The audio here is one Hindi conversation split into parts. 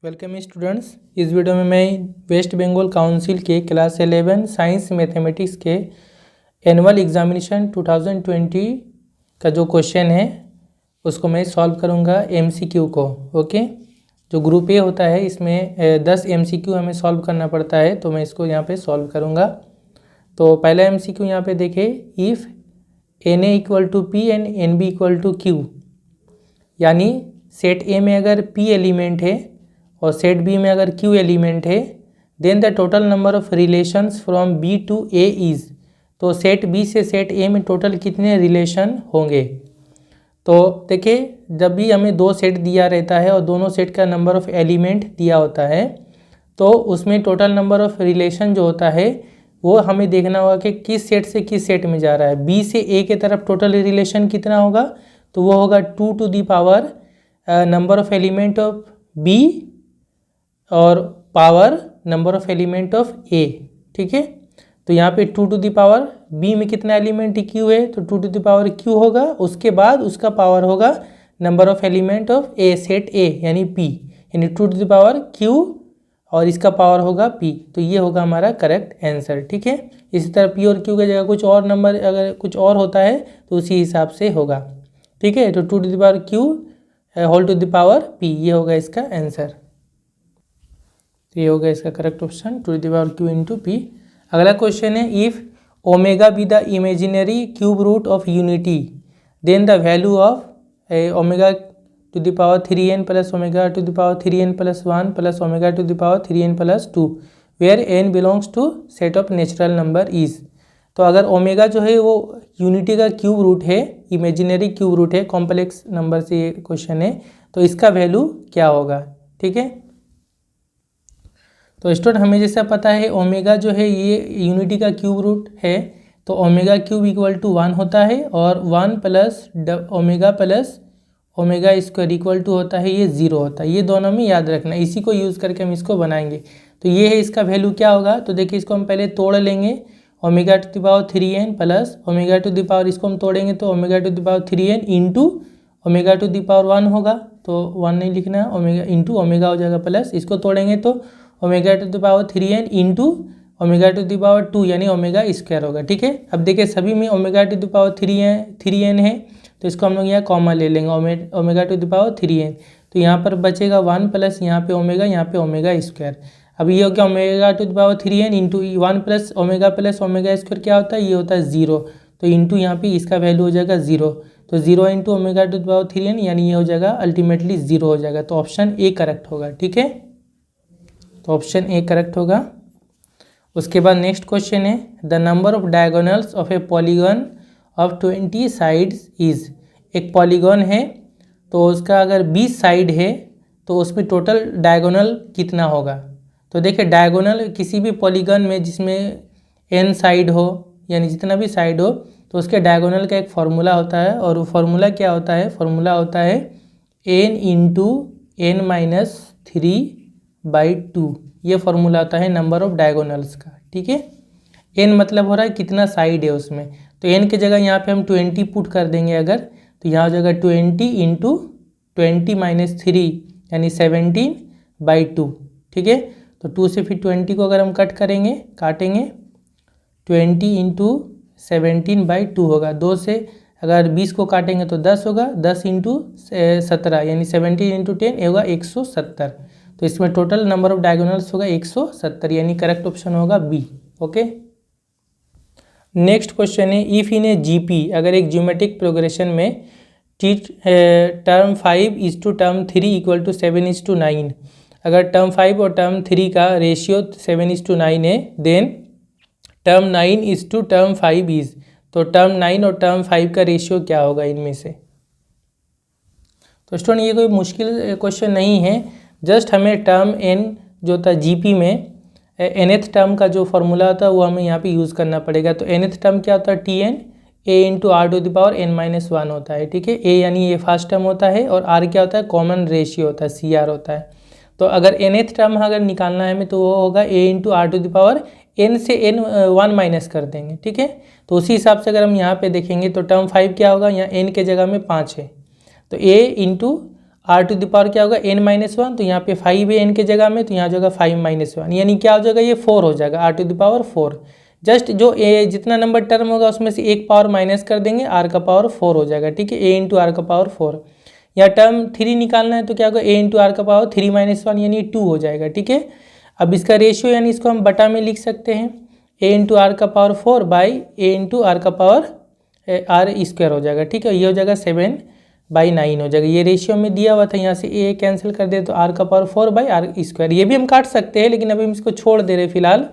Welcome students. इस वीडियो में मैं वेस्ट बंगाल काउंसिल के क्लास 11 साइंस मैथमेटिक्स के एनुअल एग्जामिनेशन 2020 का जो क्वेश्चन है उसको मैं सॉल्व करूंगा एमसीक्यू को। ओके, जो ग्रुप ए होता है इसमें 10 एमसीक्यू हमें सॉल्व करना पड़ता है, तो मैं इसको यहाँ पे सॉल्व करूँगा। तो पहला एमसीक्यू यहाँ पे देखें, if n A equal to P and n B equal to Q, यानी सेट ए में अगर पी एलिमेंट है और सेट बी में अगर क्यू एलिमेंट है, then the total number of relations from B to A is, तो सेट बी से सेट ए में टोटल कितने रिलेशन होंगे। तो देखिए, जब भी हमें दो सेट दिया रहता है और दोनों सेट का नंबर ऑफ एलिमेंट दिया होता है, तो उसमें टोटल नंबर ऑफ रिलेशन जो होता है वो हमें देखना होगा कि किस सेट से किस सेट में जा रहा है। बी से ए के तरफ टोटल रिलेशन कितना होगा, तो वो होगा 2 to the power number of element of B और power number of element of A. ठीक है, तो यहाँ पे 2 टू द पावर बी में कितना एलिमेंट क्यू है, तो 2 टू द पावर क्यू होगा, उसके बाद उसका पावर होगा number of element of A, set ए यानी पी, यानी 2 टू द पावर क्यू और इसका पावर होगा पी। तो ये होगा हमारा करेक्ट आंसर। ठीक है, इसी तरह पी और क्यू की जगह कुछ और नंबर अगर कुछ और होता है तो उसी हिसाब से होगा। ठीक है, तो 2 to the power Q whole to the power P, ये होगा इसका आंसर। तो ये होगा इसका correct option, 2 to the power Q into P. अगला क्वेश्चन है, if omega be the imaginary cube root of unity, then the value of omega to the power 3n plus omega to the power 3n plus 1 plus omega to the power 3n plus 2 where n belongs to set of natural number is. तो अगर ओमेगा जो है वो यूनिटी का क्यूब रूट है, इमेजिनरी क्यूब रूट है, कॉम्प्लेक्स नंबर से ये क्वेश्चन है, तो इसका वैल्यू क्या होगा। ठीक है, तो स्टूडेंट हमें जैसा पता है ओमेगा जो है ये यूनिटी का क्यूब रूट है, तो ओमेगा क्यूब इक्वल टू 1 होता है और 1 plus omega plus omega square equal to होता है ये 0 होता है। ये दोनों में याद रखना, इसी को यूज़ करके हम इसको बनाएंगे। तो ये है इसका वैल्यू क्या होगा, तो देखिए इसको हम पहले तोड़ लेंगे, omega to the power 3n plus omega to the power, इसको हम तोड़ेंगे तो omega to the power 3n into omega to the power 1 होगा, तो 1 नहीं लिखना, ओमेगा इंटू ओमेगा हो जाएगा प्लस, इसको तोड़ेंगे तो omega to the power 3n into omega to the power 2 यानी ओमेगा स्क्वायर होगा। ठीक है, अब देखिए सभी में omega to the power 3n है, तो इसको हम लोग यहाँ कॉमन ले लेंगे, omega to the power 3n, तो यहाँ पर बचेगा 1 प्लस यहाँ पे ओमेगा स्क्वायर। अब ये हो गया omega to the power 3n into 1 plus omega square क्या होता है, ये होता है 0, तो इंटू यहाँ पे इसका वैल्यू हो जाएगा 0, तो 0 into omega to the power 3n यानी ये हो जाएगा अल्टीमेटली 0 हो जाएगा, तो ऑप्शन ए करेक्ट होगा। ठीक है, तो ऑप्शन ए करेक्ट होगा। उसके बाद नेक्स्ट क्वेश्चन है, the number of diagonals of A polygon of 20 sides is. एक पॉलीगन है तो उसका अगर 20 साइड है तो उसमें टोटल डायगोनल कितना होगा। तो देखिए डायगोनल किसी भी पॉलीगन में जिसमें n साइड हो यानी जितना भी साइड हो, तो उसके डायगोनल का एक फार्मूला होता है, और वो फार्मूला क्या होता है, फार्मूला होता है n इंटू n माइनस 3/2, ये फार्मूला होता है नंबर ऑफ डायगोनल्स का। ठीक है, n मतलब हो रहा है कितना साइड है उसमें, तो n की जगह यहाँ पे हम 20 पुट कर देंगे अगर, तो यहाँ हो जाएगा 20 इंटू 20 माइनस 3 यानी 17/2। ठीक है, तो 2 से फिर 20 को अगर हम काटेंगे 20 इंटू 17/2 होगा, 2 से अगर 20 को काटेंगे तो 10 होगा, 10 इंटू 17 यानी 17 इंटू 10 होगा 170, तो इसमें टोटल नंबर ऑफ डायगोनल्स होगा 170, यानी करेक्ट ऑप्शन होगा बी। ओके, नेक्स्ट क्वेश्चन है, इफ़ इन ए जीपी, अगर एक ज्योमेट्रिक प्रोग्रेशन में term 5 is to term 3 equal to 7:9, अगर टर्म 5 और टर्म 3 का रेशियो 7:9 है, then term 9 is to term 5 is, तो टर्म 9 और टर्म 5 का रेशियो क्या होगा इनमें से। तो स्टूडेंट ये कोई मुश्किल क्वेश्चन नहीं है, जस्ट हमें टर्म n जो था जीपी में nth टर्म का जो फार्मूला होता है वो हमें यहाँ पे यूज़ करना पड़ेगा। तो nth टर्म क्या होता है, tn a into R to the power n-1 होता है। ठीक है, a यानी ये फर्स्ट टर्म होता है और r क्या होता है, कॉमन रेशियो होता है, CR होता है। तो अगर nth टर्म अगर निकालना है हमें तो वो होगा a into R to the power n से n1 माइनस कर देंगे। ठीक है, तो उसी हिसाब से अगर हम यहाँ पे देखेंगे तो टर्म 5 क्या होगा, यहाँ n के जगह में 5 है, तो a into R to the power क्या होगा n-1, तो यहाँ पे 5 है n के जगह में, तो यहाँ जो होगा 5-1, यानी क्या हो जाएगा ये 4 हो जाएगा, R to the power 4। Just जो जितना नंबर टर्म होगा उसमें से एक पावर माइनस कर देंगे, आर का पावर 4 हो जाएगा, ठीक है, a इंटू आर का पावर 4। या टर्म 3 निकालना है तो क्या होगा a इंटू आर का पावर 3-1 यानी 2 हो जाएगा, ठीक है। अब इसका रेशियो यानी इसको हम बटा में लिख सकते हैं, a इंटू आर का power 4 by a into R का पावर आर स्क्वायर हो जाएगा, ठीक है। ये हो जाएगा 7/9 हो जाएगा, ये रेशियो में दिया हुआ था, यहाँ से a कैंसिल कर दे तो आर का पावर 4 बाई आर स्क्वायर। ये भी हम काट सकते हैं लेकिन अभी हम इसको छोड़ दे रहे फिलहाल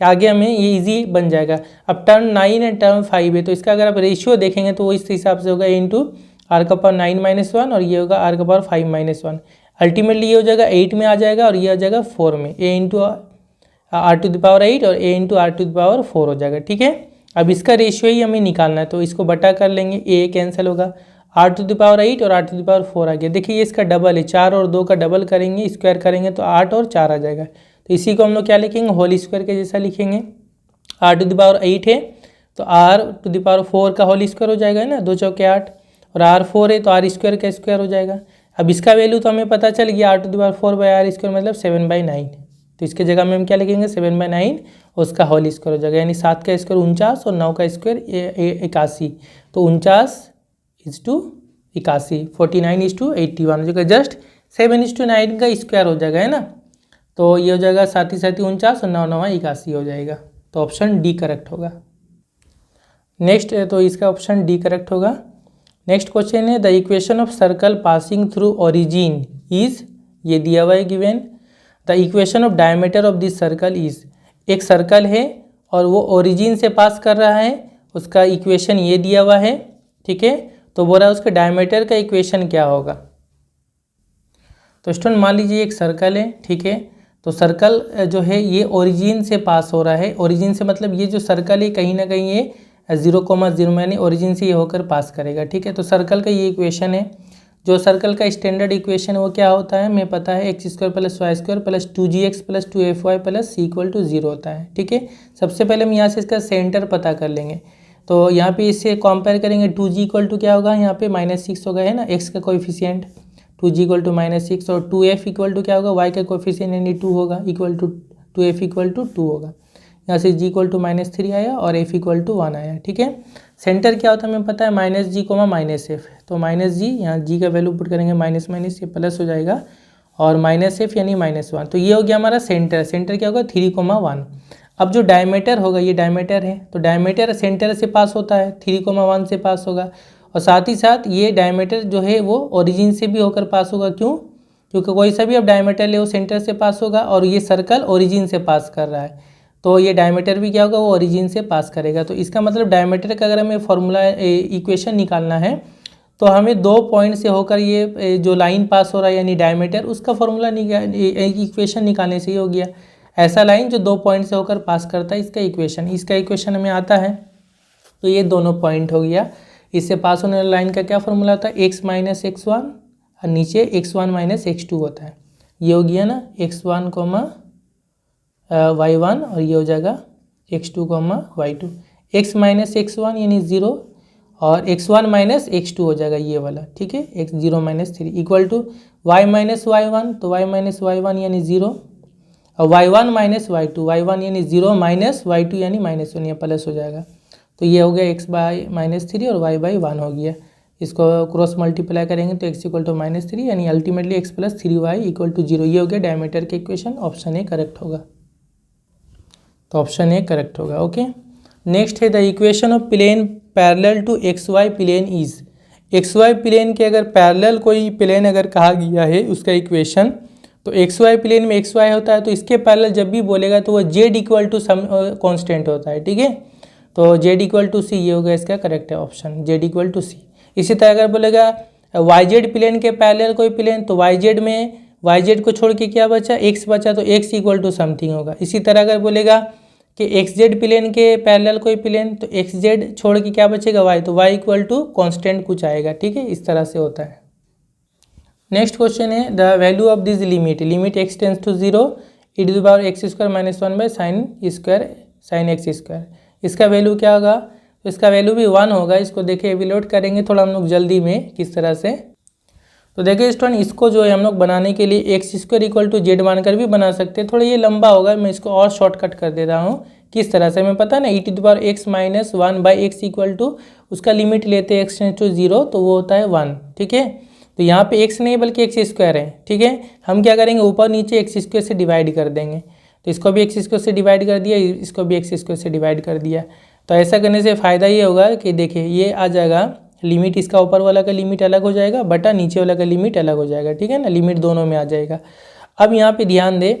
कि आगे हमें ये इजी बन जाएगा। अब टर्म 9 है टर्म 5 है, तो इसका अगर आप रेशियो देखेंगे तो वो इस हिसाब से होगा a इंटू आर का पावर 9-1 और ये होगा आर का पावर 5-1। अल्टीमेटली ये हो जाएगा 8 में आ जाएगा और ये आ जाएगा 4 में, a into R to the power 8 और a into R to the power 4 हो जाएगा, ठीक है। अब इसका रेशियो ही हमें निकालना है, तो इसको बटा कर लेंगे, a कैंसिल होगा, आर टू द पावर 8 और आर टू द पावर 4 आ गया। देखिए ये इसका डबल है, 4 और 2 का डबल करेंगे, स्क्वायर करेंगे तो 8 और 4 आ जाएगा। तो इसी को हम लोग क्या लिखेंगे, होल स्क्वायर के जैसा लिखेंगे। आर टू द पावर 8 है तो आर टू द पावर 4 का होल स्क्वायर हो जाएगा ना, 2 चौके 8, और आर 4 है तो आर स्क्वायर का स्क्वायर हो जाएगा। अब इसका वैल्यू तो हमें पता चल गया, R to the power 4 by R square मतलब 7/9, तो इसके जगह में हम क्या लिखेंगे 7/9 उसका होल स्क्वायर हो जाएगा, यानी 7 का स्क्वायर 49 और 9 का स्क्वायर 81, तो 49:81, 49:81 हो जाएगा, जस्ट 7:9 का स्क्वायर हो जाएगा, है ना। तो ये हो जाएगा 7 49 और 9 9 81 हो जाएगा, तो ऑप्शन डी करेक्ट होगा। नेक्स्ट है तो इसका ऑप्शन डी करेक्ट होगा। नेक्स्ट क्वेश्चन है the equation of circle passing through origin is, ये दिया हुआ है given. The equation of diameter of this circle is, एक सर्कल है और वो ओरिजिन से पास कर रहा है, उसका इक्वेशन ये दिया हुआ है, ठीक है। तो बोल रहा है उसके डायमीटर का इक्वेशन क्या होगा। तो स्टूडेंट मान लीजिए एक सर्कल है, ठीक है, तो सर्कल जो है ये ओरिजिन से पास हो रहा है, ओरिजिन से मतलब ये जो सर्कल है कहीं ना कहीं ये 0,0 यानी ओरिजिन से ये होकर पास करेगा, ठीक है। तो सर्कल का ये इक्वेशन है, जो सर्कल का स्टैंडर्ड इक्वेशन वो क्या होता है हमें पता है, x² + y² + 2gx + 2fy + c = 0 होता है, ठीक है। सबसे पहले हम यहाँ से इसका सेंटर पता कर लेंगे, तो यहाँ पे इससे कंपेयर करेंगे, 2g = क्या होगा यहाँ पे -6 होगा, है ना, x का कोएफिशिएंट 2g = -6 और 2f = क्या होगा y का कोएफिशिएंट यानी 2 होगा, इक्वल टू 2f = 2 होगा। यहाँ से g = -3 आया और f = 1 आया, ठीक है। सेंटर क्या होता है हमें पता है -g, -f, तो -g यहाँ g का वैल्यू पुट करेंगे माइनस ये प्लस हो जाएगा और -f यानी -1, तो ये हो गया हमारा सेंटर। सेंटर क्या होगा 3,1। अब जो डायमीटर होगा ये डायमीटर है, तो डायमीटर सेंटर से पास होता है, 3,1 से पास होगा, और साथ ही साथ ये डायमीटर जो है वो ओरिजिन से भी होकर पास होगा। क्यों? क्योंकि कोई सा भी अब डायमीटर ले वो सेंटर से पास होगा और ये सर्कल ओरिजिन से पास कर रहा है, तो ये डायमीटर भी क्या होगा वो ओरिजिन से पास करेगा। तो इसका मतलब डायमीटर का अगर हमें फॉर्मूला इक्वेशन निकालना है तो हमें 2 पॉइंट से होकर ये जो लाइन पास हो रहा है यानी डायमीटर, उसका फॉर्मूला इक्वेशन निकालने से ही हो गया। ऐसा लाइन जो 2 पॉइंट से होकर पास करता है इसका इक्वेशन हमें आता है, तो ये दोनों पॉइंट हो गया। इससे पास होने वाली लाइन का क्या फॉर्मूला होता है, x - x1 और नीचे x1 - x2 होता है। ये हो गया ना x1, y1 और ये हो जाएगा x2, y2। x - x1 यानी 0 और x1 - x2 हो जाएगा ये वाला, ठीक है, x0 - 3 equal to y - y1, तो y - y1 यानी 0 और y1 - y2, y1 यानी 0 माइनस y2 यानी -1, ये प्लस हो जाएगा। तो ये हो गया x - 3 और y/1 हो गया। इसको क्रॉस मल्टीप्लाई करेंगे तो x = -3 यानी अल्टीमेटली x + 3y = 0। ये हो गया डायमीटर के इक्वेशन, ऑप्शन ए करेक्ट होगा, तो ऑप्शन ए करेक्ट होगा। ओके, नेक्स्ट है the equation of plane parallel to xy plane is, xy plane के अगर पैरेलल कोई प्लेन अगर कहा गया है उसका इक्वेशन, तो xy प्लेन में xy होता है तो इसके पैरेलल जब भी बोलेगा तो वो z = सम कांस्टेंट होता है, ठीक है। तो z = c, ये होगा इसका करेक्ट है ऑप्शन, z = c। इसी तरह अगर बोलेगा yz प्लेन के पैरेलल कोई प्लेन, तो yz में yz को छोड़ के क्या बचा, x बचा, तो x = समथिंग होगा। इसी तरह अगर बोलेगा कि xz प्लेन के पैरेलल कोई प्लेन, तो xz छोड़ के क्या बचेगा y, तो y = कांस्टेंट कुछ आएगा, ठीक है, इस तरह से होता है। नेक्स्ट क्वेश्चन है the value of this limit x tends to 0 e⁻x² - 1/sin² sin x², इसका वैल्यू क्या होगा, तो इसका वैल्यू भी 1 होगा। इसको देखिए एवेल्यूएट करेंगे थोड़ा हम लोग जल्दी में किस तरह से, तो देखिए स्टूडेंट, इसको जो है हम लोग बनाने के लिए X square equal to Z मानकर भी बना सकते हैं। थोड़ा ये लंबा होगा, मैं इसको और शॉर्टकट कर दे रहा हूँ। किस तरह से, हमें पता है ना, e to the power x minus 1/x equal to, उसका लिमिट लेते हैं एक्स टेंड्स टू 0, तो वो होता है 1। ठीक है, तो यहाँ पे एक्स नहीं बल्कि एक्स स्क्वायर है। ठीक है, हम क्या करेंगे, ऊपर नीचे एक्स स्क्वायर से डिवाइड कर देंगे। तो इसको भी एक्स स्क्वायर से डिवाइड कर दिया, इसको भी एक्स स्क्वायर से डिवाइड कर दिया। तो ऐसा करने से फ़ायदा ये होगा कि देखिए ये आ जाएगा लिमिट, इसका ऊपर वाला का लिमिट अलग हो जाएगा, बटा नीचे वाला का लिमिट अलग हो जाएगा। ठीक है ना, लिमिट दोनों में आ जाएगा। अब यहाँ पे ध्यान दें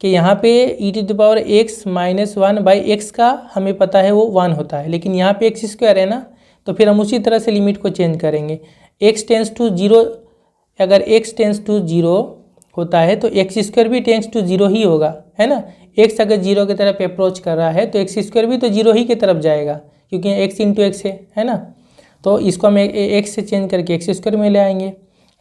कि यहाँ पे e to the power x minus 1/x का हमें पता है वो 1 होता है, लेकिन यहाँ पे एक्स स्क्वायर है ना, तो फिर हम उसी तरह से लिमिट को चेंज करेंगे। एक्स टेंस टू 0, अगर एक्स टेंस टू 0 होता है तो एक्स स्क्वायर भी टेंस टू 0 ही होगा, है ना। एक्स अगर 0 की तरफ अप्रोच कर रहा है तो एक्स स्क्वायर भी तो 0 ही की तरफ जाएगा, क्योंकि एक्स इंटू एक्स है ना। तो इसको हम एक्स से चेंज करके एक्स स्क्वायर में ले आएंगे।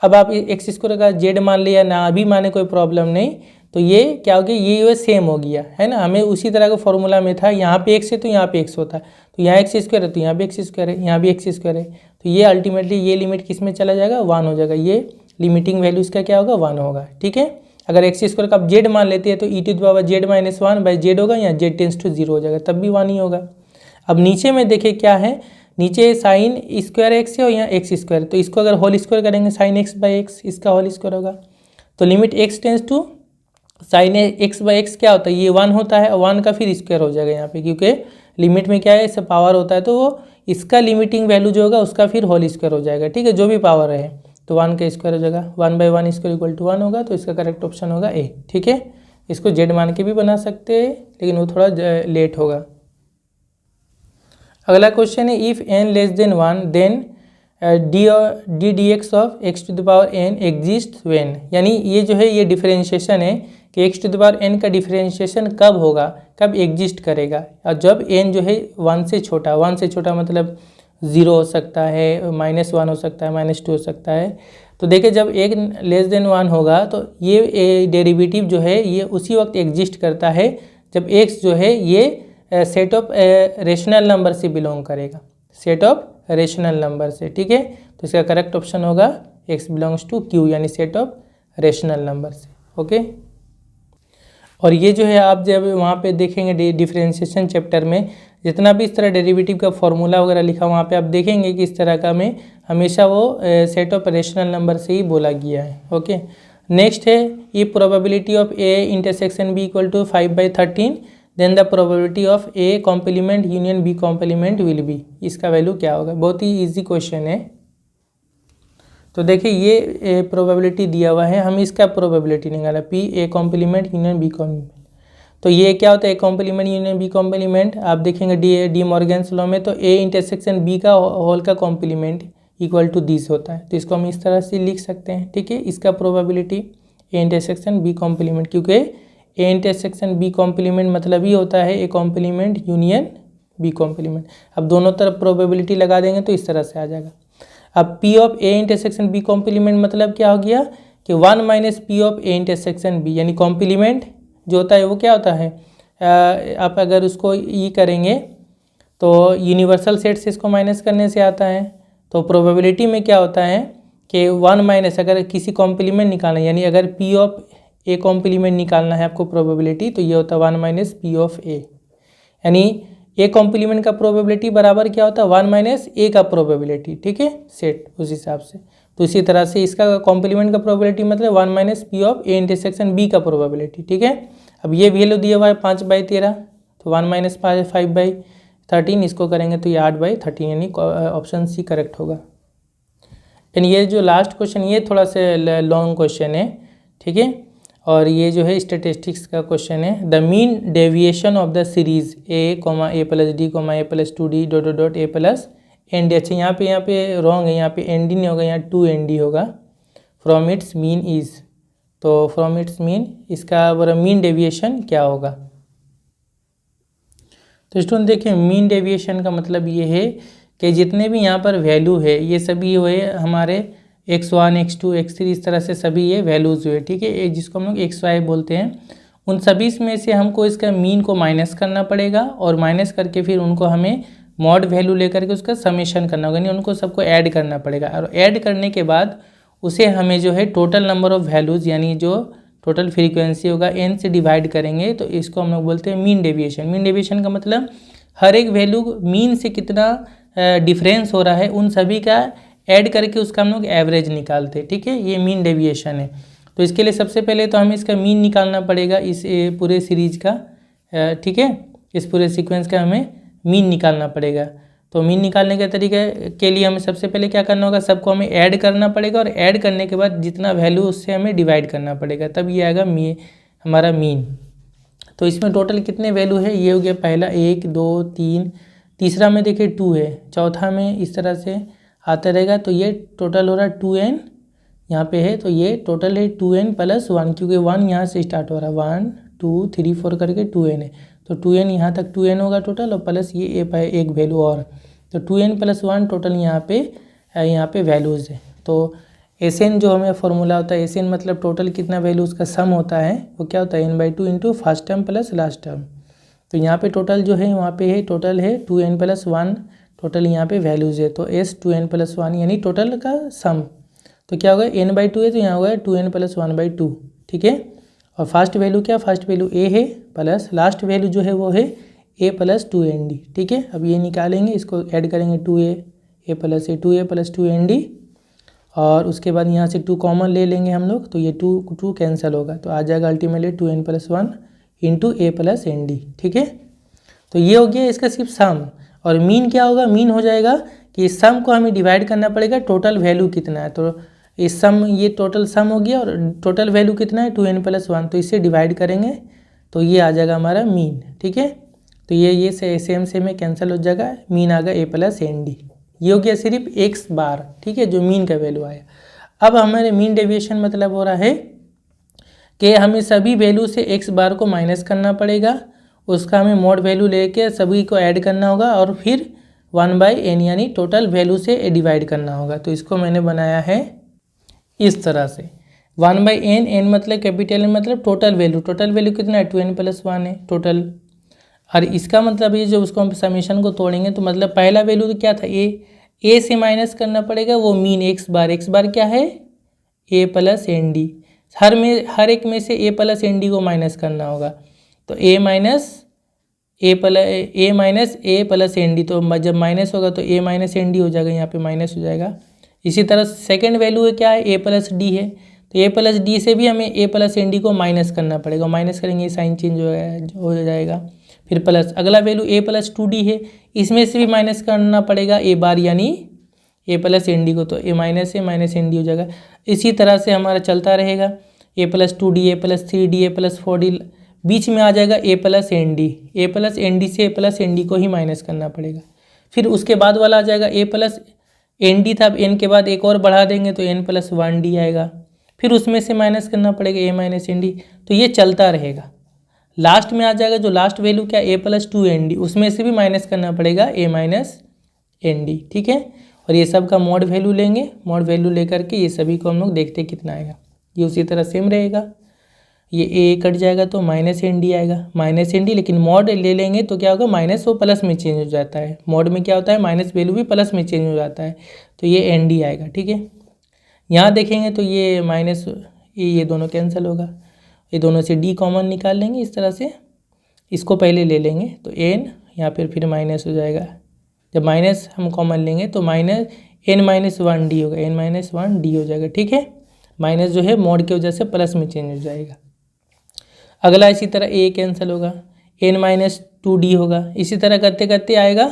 अब आप एक्स स्क्वायर का जेड मान लिया ना, अभी माने कोई प्रॉब्लम नहीं, तो ये क्या हो गया, ये सेम हो गया, है ना। हमें उसी तरह का फॉर्मूला में था, यहाँ पे एक्स है तो यहाँ पे एक्स होता है, तो यहाँ एक्स स्क्वायर है तो यहाँ भी एक्स स्क्वायर है, यहाँ भी एक्स स्क्वायर है। तो ये अल्टीमेटली ये लिमिट किस में चला जाएगा, 1 हो जाएगा। ये लिमिटिंग वैल्यू इसका क्या होगा, 1 होगा। ठीक है, अगर एक्स स्क्वायर का आप जेड मान लेते हैं तो e to the power z minus 1/z होगा, यहाँ जेड टेंस टू 0 हो जाएगा, तब भी 1 ही होगा। अब नीचे में देखिए क्या है, नीचे साइन स्क्वायर एक्स है और यहाँ एक्स स्क्वायर, तो इसको अगर होल स्क्वायर करेंगे साइन x/x, इसका होल स्क्वायर होगा। तो limit X tends to sine x/x क्या होता है, ये 1 होता है, और 1 का फिर स्क्वायर हो जाएगा यहाँ पे, क्योंकि लिमिट में क्या है, इससे पावर होता है, तो वो इसका लिमिटिंग वैल्यू जो होगा उसका फिर होल स्क्वायर हो जाएगा। ठीक है, जो भी पावर है तो 1 का स्क्वायर हो जाएगा, 1/1 स्क्वायर इक्वल टू 1 होगा, तो इसका करेक्ट ऑप्शन होगा ए। ठीक है, इसको जेड मान के भी बना सकते हैं, लेकिन वो थोड़ा लेट होगा। अगला क्वेश्चन है, if n less than 1 then D D X of X to the power n exist when, यानी ये जो है ये डिफरेंशिएशन है कि X to the power n का डिफरेंशिएशन कब होगा, कब एग्जिस्ट करेगा, और जब n जो है 1 से छोटा, 1 से छोटा मतलब 0 हो सकता है, -1 हो सकता है, -2 हो सकता है। तो देखिए जब एक लेस देन 1 होगा तो ये डेरिवेटिव जो है ये उसी वक्त एग्जिस्ट करता है जब x जो है ये सेट ऑफ रेशनल नंबर से बिलोंग करेगा, सेट ऑफ रेशनल नंबर से। ठीक है, तो इसका करेक्ट ऑप्शन होगा x बिलोंग्स टू q, यानी सेट ऑफ रेशनल नंबर से। ओके, और ये जो है आप जब वहाँ पे देखेंगे डिफरेंशिएशन चैप्टर में, जितना भी इस तरह डेरिवेटिव का फॉर्मूला वगैरह लिखा वहाँ पे आप देखेंगे कि इस तरह का में हमेशा वो सेट ऑफ रेशनल नंबर से ही बोला गया है। ओके, नेक्स्ट है, ये probability of a intersection b equal to 5/13 then the probability of a complement union b complement will be, इसका वैल्यू क्या होगा। बहुत ही इजी क्वेश्चन है। तो देखिए ये प्रोबेबिलिटी दिया हुआ है, हम इसका प्रोबेबिलिटी निकाला p a complement union b complement. तो ये क्या होता है, a complement union b complement, आप देखेंगे डी मॉर्गन्स लॉ में, तो a इंटरसेक्शन b का होल का कॉम्प्लीमेंट इक्वल टू दिस होता है, तो इसको हम इस तरह से लिख सकते हैं। ठीक है, इसका probability a intersection b complement, क्योंकि a इंटरसेक्शन b कॉम्प्लीमेंट मतलब ही होता है a complement union b complement. अब दोनों तरफ प्रोबेबिलिटी लगा देंगे तो इस तरह से आ जाएगा। अब p of a intersection b complement मतलब क्या हो गया कि 1 minus p of a intersection b, यानी कॉम्प्लीमेंट जो होता है वो क्या होता है, आप अगर उसको ई करेंगे तो यूनिवर्सल सेट से इसको माइनस करने से आता है। तो प्रोबेबिलिटी में क्या होता है कि 1 माइनस, अगर किसी कॉम्प्लीमेंट निकालना है, यानी अगर p ऑफ a कॉम्प्लीमेंट निकालना है आपको प्रोबेबिलिटी, तो ये होता है 1 माइनस p ऑफ a, यानी a कॉम्प्लीमेंट का प्रोबेबिलिटी बराबर क्या होता है 1 माइनस a का प्रोबेबिलिटी। ठीक है, सेट उस हिसाब से। तो इसी तरह से इसका कॉम्प्लीमेंट का प्रोबेबिलिटी मतलब 1 minus p of a intersection b का प्रोबेबिलिटी। ठीक है, अब ये वैल्यू दिया हुआ है 5/13, तो 1 माइनस 5/13, इसको करेंगे तो ये 8/13, यानी ऑप्शन सी करेक्ट होगा। यानी ये जो लास्ट क्वेश्चन ये थोड़ा सा लॉन्ग क्वेश्चन है। ठीक है, और ये जो है स्टैटिस्टिक्स का क्वेश्चन है। The mean deviation of the series a, a+d, a+2d ... a+n d। अच्छा, यहाँ पे रॉन्ग है, यहाँ पे nd नहीं होगा, यहाँ 2nd होगा। फ्रॉम इट्स मीन इज, तो फ्रॉम इट्स मीन इसका मीन डेविएशन क्या होगा। तो स्टूडेंट देखिए, मीन डेविएशन का मतलब ये है कि जितने भी यहाँ पर वैल्यू है ये सभी हुए हमारे x1, x2, x3, इस तरह से सभी ये वैल्यूज़ हुए। ठीक है, जिसको हम लोग xy बोलते हैं, उन सभी में से हमको इसका मीन को माइनस करना पड़ेगा, और माइनस करके फिर उनको हमें मॉड वैल्यू लेकर के उसका समेशन करना होगा, यानी उनको सबको ऐड करना पड़ेगा। और ऐड करने के बाद उसे हमें जो है टोटल नंबर ऑफ़ वैल्यूज़ यानी जो टोटल फ्रीक्वेंसी होगा n से डिवाइड करेंगे, तो इसको हम लोग बोलते हैं मीन डेविएशन। मीन डेविएशन का मतलब हर एक वैल्यू मीन से कितना डिफरेंस हो रहा है उन सभी का ऐड करके उसका हम लोग एवरेज निकालते हैं, ठीक है, ये मीन डेविएशन है। तो इसके लिए सबसे पहले तो हमें इसका मीन निकालना पड़ेगा इस पूरे सीरीज का, ठीक है, इस पूरे सीक्वेंस का हमें मीन निकालना पड़ेगा। तो मीन निकालने के तरीके के लिए हमें सबसे पहले क्या करना होगा, सबको हमें ऐड करना पड़ेगा और ऐड करने के बाद जितना वैल्यू उससे हमें डिवाइड करना पड़ेगा, तब ये आएगा हमारा मीन। तो इसमें टोटल कितने वैल्यू है, ये हो गया पहला 1 2 3, तीसरा में देखिए 2 है, चौथा में इस तरह से आता रहेगा। तो ये टोटल हो रहा है 2n यहाँ पे है, तो ये टोटल है 2n + 1, क्योंकि 1 यहाँ से स्टार्ट हो रहा है, 1 2 3 4 करके 2n है, तो 2n यहाँ तक 2n होगा टोटल, और प्लस ये एक वैल्यू और, तो 2n + 1 टोटल यहाँ पे वैल्यूज़ है। तो Sn जो हमें फॉर्मूला होता है, Sn मतलब टोटल कितना वैल्यू उसका सम होता है, वो क्या होता है n/2 into first term plus last term. तो यहाँ पे टोटल जो है वहाँ पे है टोटल है 2n + 1 टोटल यहाँ पे वैल्यूज़ है, तो S 2n + 1 यानी टोटल का सम। तो क्या होगा n/2 है, तो यहाँ होगा 2n + 1/2, ठीक है। और फर्स्ट वैल्यू क्या, फर्स्ट वैल्यू a है, प्लस लास्ट वैल्यू जो है वो है a + 2nd, ठीक है। अब ये निकालेंगे, इसको ऐड करेंगे 2a + a 2a + 2nd, और उसके बाद यहाँ से 2 कॉमन ले लेंगे हम लोग, तो ये 2 कैंसिल होगा, तो आ जाएगा ultimately 2n + 1 into a + nd, ठीक है। तो ये हो गया इसका सिर्फ सम। और मीन क्या होगा, मीन हो जाएगा कि इस सम को हमें डिवाइड करना पड़ेगा टोटल वैल्यू कितना है, तो इस सम ये टोटल सम हो गया और टोटल वैल्यू कितना है 2n + 1, तो इससे डिवाइड करेंगे तो ये आ जाएगा हमारा मीन, ठीक है। तो ये सेम में कैंसिल हो जाएगा, मीन आ गया a + nd, ये हो गया सिर्फ x बार, ठीक है, जो मीन का वैल्यू आया। अब हमारे मीन डेविएशन मतलब हो रहा है कि हमें सभी वैल्यू से x बार को माइनस करना पड़ेगा, उसका हमें मॉड वैल्यू लेके सभी को ऐड करना होगा और फिर 1/n यानी टोटल वैल्यू से डिवाइड करना होगा। तो इसको मैंने बनाया है इस तरह से 1/n, n मतलब कैपिटल n मतलब टोटल वैल्यू कितना है 2n + 1 है टोटल। और इसका मतलब ये जो उसको हम समीशन को तोड़ेंगे तो मतलब पहला वैल्यू तो क्या था a से माइनस करना पड़ेगा वो मीन x बार क्या है a + nd, हर एक में से a + nd को माइनस करना होगा, तो a + nd, तो जब माइनस होगा तो a - nd हो जाएगा, यहाँ पे माइनस हो जाएगा। इसी तरह सेकंड वैल्यू क्या है a + d है, तो a + d से भी हमें a + nd को माइनस करना पड़ेगा, माइनस करेंगे साइन चेंज हो जाएगा। फिर प्लस अगला वैल्यू a + 2d है, इसमें से भी माइनस करना पड़ेगा a बार यानी a + nd को, तो a - nd हो जाएगा। इसी तरह से हमारा चलता रहेगा a + 2d a + 3d a + 4d, बीच में आ जाएगा a + nd, a + nd से a + nd को ही माइनस करना पड़ेगा। फिर उसके बाद वाला आ जाएगा a + nd था, अब n के बाद एक और बढ़ा देंगे तो n + 1d आएगा, फिर उसमें से माइनस करना पड़ेगा a - nd, तो ये चलता रहेगा। लास्ट में आ जाएगा जो लास्ट वैल्यू क्या a + 2nd, उसमें से भी माइनस करना पड़ेगा a - nd, ठीक है। और ये सब का मॉड वैल्यू लेंगे, मॉड वैल्यू लेकर के ये सभी को हम लोग देखते कितना आएगा, ये उसी तरह सेम रहेगा, ये a कट जाएगा तो -nd आएगा, -nd, लेकिन मॉड ले लेंगे तो क्या होगा माइनस वो प्लस में चेंज हो जाता है, मॉड में क्या होता है माइनस वैल्यू भी प्लस में चेंज हो जाता है, तो ये nd आएगा, ठीक है। यहाँ देखेंगे तो ये माइनस ये दोनों कैंसिल होगा, ये दोनों से d कॉमन निकाल लेंगे, इस तरह से इसको पहले ले लेंगे तो n यहाँ पर फिर माइनस हो जाएगा, जब माइनस हम कॉमन लेंगे तो n - 1d होगा, n - 1d हो जाएगा, ठीक है। माइनस जो है मॉड की वजह से प्लस में चेंज हो जाएगा। अगला इसी तरह a कैंसिल होगा, n - 2d होगा, इसी तरह करते करते आएगा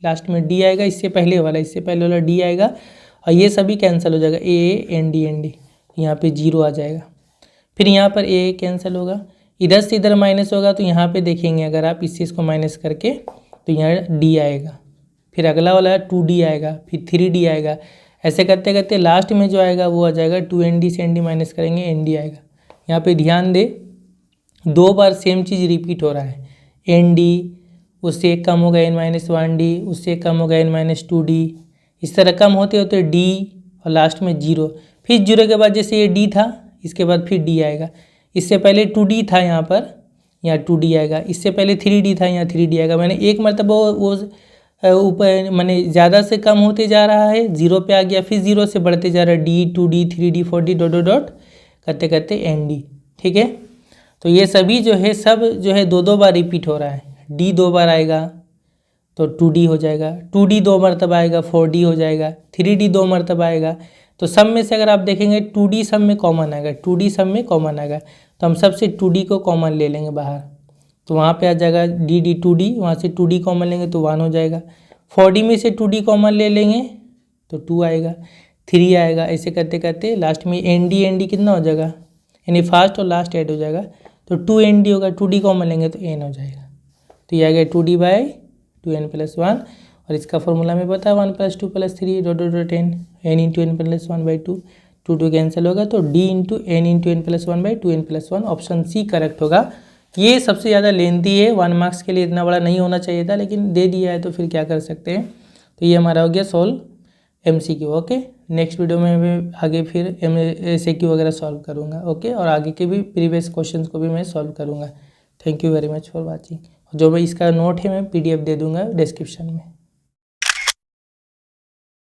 लास्ट में d आएगा, इससे पहले वाला d आएगा, और ये सभी कैंसिल हो जाएगा a nd, यहाँ पे 0 आ जाएगा। फिर यहाँ पर a कैंसिल होगा, इधर से इधर माइनस होगा, तो यहाँ पे देखेंगे अगर आप इस चीज़ को माइनस करके तो यहाँ d आएगा, फिर अगला वाला 2d आएगा, फिर 3d आएगा, ऐसे करते करते लास्ट में जो आएगा वो आ जाएगा 2nd से nd माइनस करेंगे nd आएगा। यहाँ पे ध्यान दे 2 बार सेम चीज़ रिपीट हो रहा है, nd उससे एक कम होगा n - 1d, उससे कम होगा n - 2d, इस तरह कम होते होते d और लास्ट में 0, फिर 0 के बाद जैसे ये d था इसके बाद फिर d आएगा, इससे पहले 2d था यहाँ 2d आएगा, इससे पहले 3d था यहाँ 3d आएगा। मैंने एक मरतबा वो ऊपर माने ज़्यादा से कम होते जा रहा है, 0 पे आ गया, फिर 0 से बढ़ते जा रहा है, D 2D 3D 4D dot dot dot करते करते ND। ठीक है, तो ये सभी जो है सब जो है 2 बार रिपीट हो रहा है। D 2 बार आएगा तो 2D हो जाएगा, 2D 2 मरतबा आएगा 4D हो जाएगा, 3D 2 मरतबा आएगा। तो सब में से अगर आप देखेंगे 2D सब में कॉमन आएगा, 2D सब में कॉमन आएगा, तो हम सबसे 2D को कॉमन ले लेंगे बाहर, तो वहाँ पे आ जाएगा D 2D, वहाँ से 2D कॉमन लेंगे तो 1 हो जाएगा। 4D में से 2D कॉमन ले लेंगे तो 2 आएगा, 3 आएगा, ऐसे करते करते लास्ट में ND कितना हो जाएगा, यानी फर्स्ट और लास्ट ऐड हो जाएगा, तो 2ND होगा, 2D कॉमन लेंगे तो N हो जाएगा। तो ये आ गया 2D/2n+1, और इसका फॉर्मूला में पता है 1 + 2 + 3 dot dot dot n, n × n+1/2, 2 cancel होगा, तो D × n × n+1/2n+1 option C correct होगा। ये सबसे ज़्यादा लेंथी है, 1 मार्क्स के लिए इतना बड़ा नहीं होना चाहिए था, लेकिन दे दिया है तो फिर क्या कर सकते हैं। तो ये हमारा हो गया solve MCQ। Okay, next video में मैं आगे फिर MCQ वगैरह सॉल्व करूँगा। ओके, और आगे के भी प्रीवियस क्वेश्चंस को भी मैं सॉल्व करूँगा। Thank you very much for watching. जो मैं इसका नोट है मैं PDF दे दूँगा डिस्क्रिप्शन में।